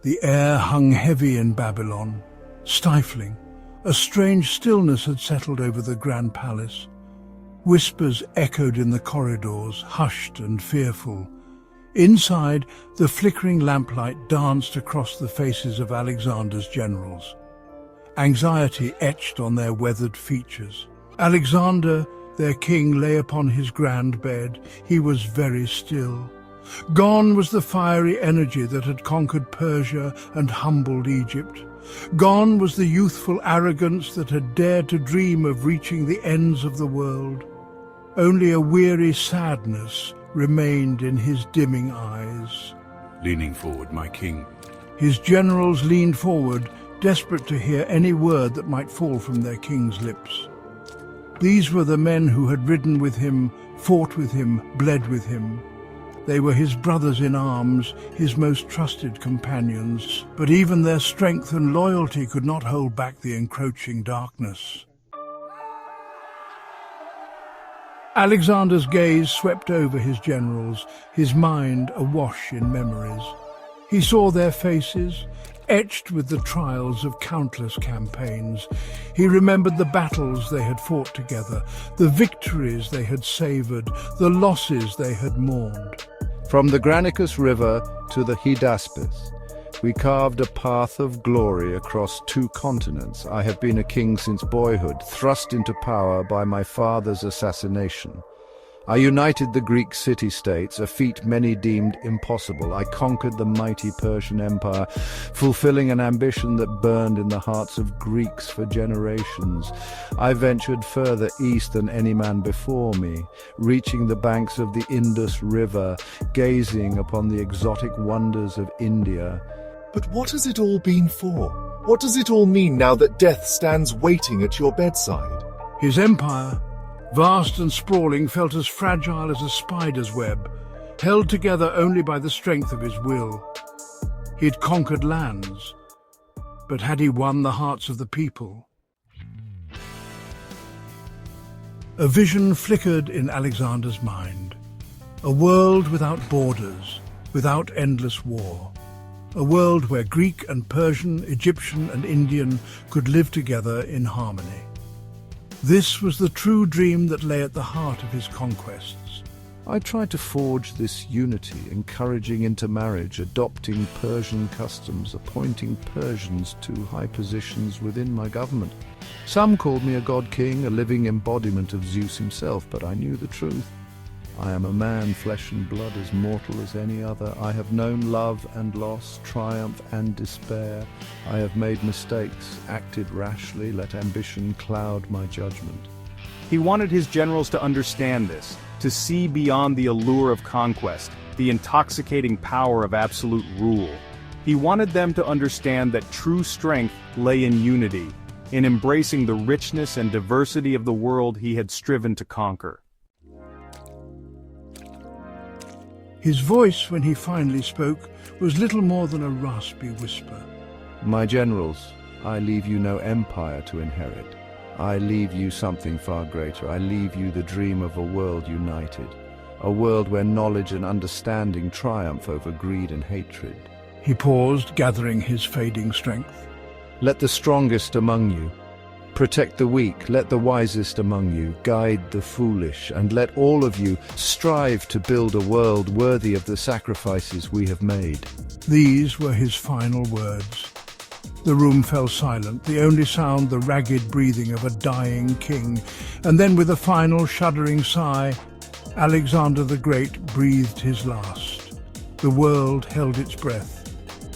The air hung heavy in Babylon, stifling. A strange stillness had settled over the grand palace. Whispers echoed in the corridors, hushed and fearful. Inside, the flickering lamplight danced across the faces of Alexander's generals. Anxiety etched on their weathered features. Alexander, their king, lay upon his grand bed. He was very still. Gone was the fiery energy that had conquered Persia and humbled Egypt. Gone was the youthful arrogance that had dared to dream of reaching the ends of the world. Only a weary sadness remained in his dimming eyes. Leaning forward, my king. His generals leaned forward, desperate to hear any word that might fall from their king's lips. These were the men who had ridden with him, fought with him, bled with him. They were his brothers in arms, his most trusted companions, but even their strength and loyalty could not hold back the encroaching darkness. Alexander's gaze swept over his generals, his mind awash in memories. He saw their faces, etched with the trials of countless campaigns. He remembered the battles they had fought together, the victories they had savored, the losses they had mourned. From the Granicus River to the Hydaspes, we carved a path of glory across 2 continents. I have been a king since boyhood, thrust into power by my father's assassination. I united the Greek city-states, a feat many deemed impossible. I conquered the mighty Persian Empire, fulfilling an ambition that burned in the hearts of Greeks for generations. I ventured further east than any man before me, reaching the banks of the Indus River, gazing upon the exotic wonders of India. But what has it all been for? What does it all mean now that death stands waiting at your bedside? His empire, vast and sprawling, felt as fragile as a spider's web, held together only by the strength of his will. He had conquered lands, but had he won the hearts of the people? A vision flickered in Alexander's mind. A world without borders, without endless war. A world where Greek and Persian, Egyptian and Indian could live together in harmony. This was the true dream that lay at the heart of his conquests. I tried to forge this unity, encouraging intermarriage, adopting Persian customs, appointing Persians to high positions within my government. Some called me a god-king, a living embodiment of Zeus himself, but I knew the truth. I am a man, flesh and blood, as mortal as any other. I have known love and loss, triumph and despair. I have made mistakes, acted rashly, let ambition cloud my judgment. He wanted his generals to understand this, to see beyond the allure of conquest, the intoxicating power of absolute rule. He wanted them to understand that true strength lay in unity, in embracing the richness and diversity of the world he had striven to conquer. His voice, when he finally spoke, was little more than a raspy whisper. My generals, I leave you no empire to inherit. I leave you something far greater. I leave you the dream of a world united, a world where knowledge and understanding triumph over greed and hatred. He paused, gathering his fading strength. Let the strongest among you protect the weak, let the wisest among you guide the foolish, and let all of you strive to build a world worthy of the sacrifices we have made. These were his final words. The room fell silent, the only sound the ragged breathing of a dying king. And then with a final shuddering sigh, Alexander the Great breathed his last. The world held its breath.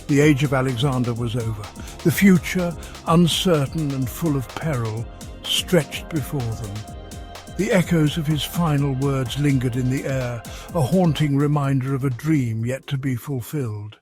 The age of Alexander was over. The future, uncertain and full of peril, stretched before them. The echoes of his final words lingered in the air, a haunting reminder of a dream yet to be fulfilled.